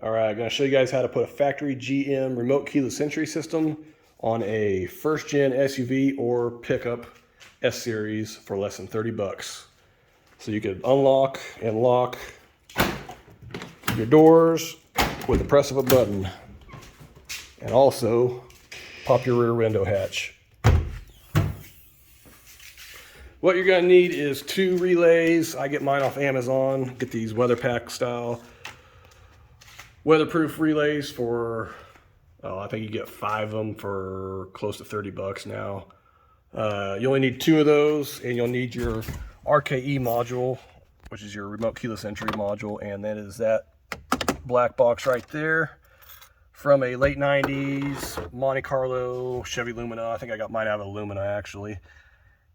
All right, I'm going to show you guys how to put a factory GM remote keyless entry system on a first gen SUV or pickup S series for less than 30 bucks. So you could unlock and lock your doors with the press of a button, and also pop your rear window hatch. What you're going to need is 2 relays. I get mine off Amazon. Get these weather pack style weatherproof relays for, I think you get 5 of them for close to 30 bucks now. You only need 2 of those, and you'll need your RKE module, which is your remote keyless entry module, and that is that black box right there from a late 90s Monte Carlo Chevy Lumina. I think I got mine out of a Lumina actually.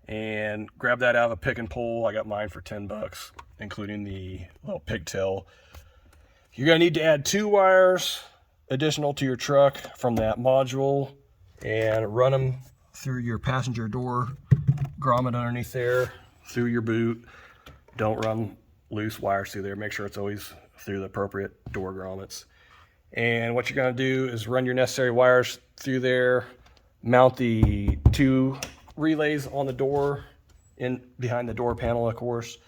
And grab that out of a pick and pull. I got mine for 10 bucks, including the little pigtail. You're going to need to add 2 wires additional to your truck from that module and run them through your passenger door grommet underneath there, through your boot. Don't run loose wires through there. Make sure it's always through the appropriate door grommets. And what you're going to do is run your necessary wires through there, mount the 2 relays on the door, in behind the door panel, of course.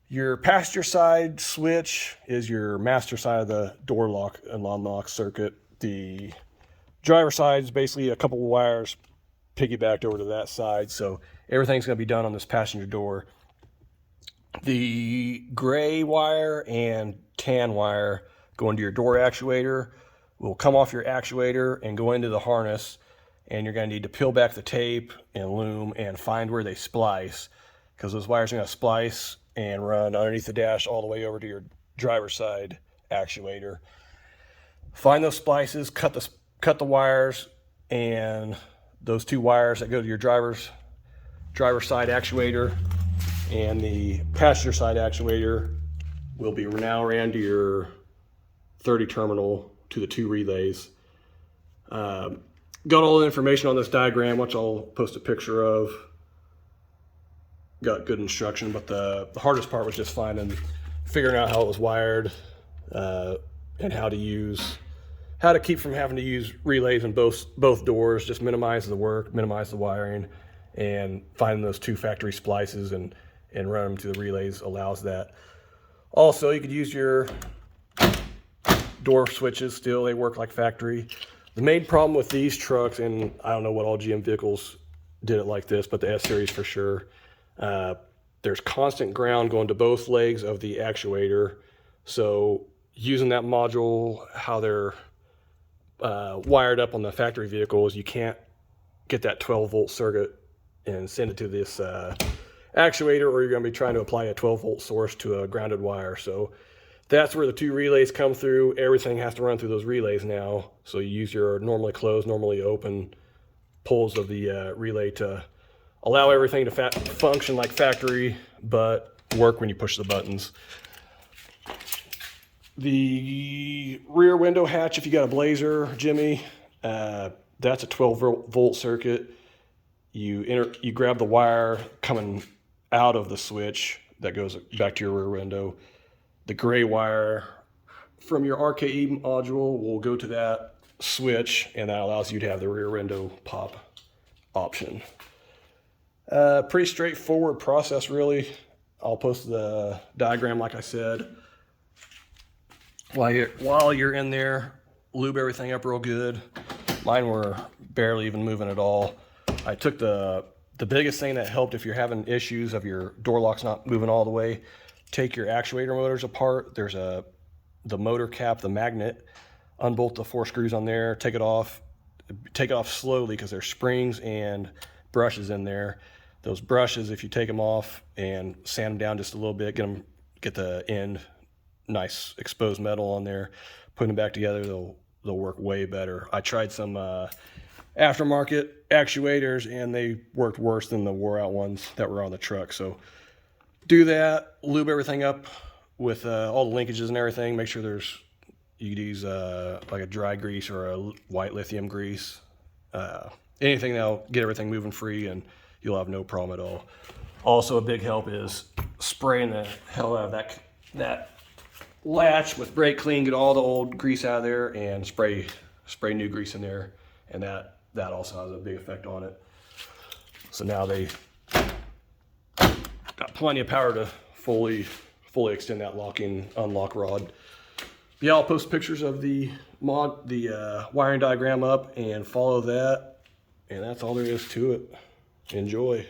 Your passenger side switch is your master side of the door lock and unlock circuit. The driver side is basically a couple of wires piggybacked over to that side, so everything's going to be done on this passenger door. The gray wire and tan wire go into your door actuator, will come off your actuator and go into the harness, and you're going to need to peel back the tape and loom and find where they splice, because those wires are going to splice and run underneath the dash all the way over to your driver's side actuator. Find those splices, cut the wires, and those 2 wires that go to your driver's side actuator and the passenger side actuator will be now ran to your 30 terminal to the 2 relays. Got all the information on this diagram, which I'll post a picture of. Got good instruction, but the hardest part was just figuring out how it was wired, and how to keep from having to use relays in both doors. Just minimize the work, minimize the wiring, and finding those 2 factory splices and run them to the relays allows that. Also, you could use your door switches still. They work like factory. The main problem with these trucks, and I don't know what all GM vehicles did it like this, but the S series for sure, there's constant ground going to both legs of the actuator. So using that module, how they're wired up on the factory vehicles, you can't get that 12-volt circuit and send it to this actuator, or you're going to be trying to apply a 12-volt source to a grounded wire. So that's where the 2 relays come through. Everything has to run through those relays now. So you use your normally closed, normally open pulls of the relay to allow everything to function like factory, but work when you push the buttons. The rear window hatch, if you got a Blazer, Jimmy, that's a 12-volt circuit. You grab the wire coming out of the switch that goes back to your rear window. The gray wire from your RKE module will go to that switch, and that allows you to have the rear window pop option. Pretty straightforward process, really. I'll post the diagram like I said. While you're in there, lube everything up real good. Mine were barely even moving at all. I took the biggest thing that helped if you're having issues of your door locks not moving all the way. Take your actuator motors apart. There's the motor cap, the magnet. Unbolt the 4 screws on there. Take it off. Take it off slowly because there's springs and brushes in there. Those brushes, if you take them off and sand them down just a little bit, get the end nice exposed metal on there, put them back together, they'll work way better. I tried some aftermarket actuators and they worked worse than the wore out ones that were on the truck. So do that, lube everything up with all the linkages and everything. Make sure you could use like a dry grease or a white lithium grease. Anything that'll get everything moving free, and you'll have no problem at all. Also, a big help is spraying the hell out of that latch with brake clean, get all the old grease out of there, and spray new grease in there, and that also has a big effect on it. So now they got plenty of power to fully extend that unlock rod. Yeah, I'll post pictures of the wiring diagram up and follow that, and that's all there is to it. Enjoy.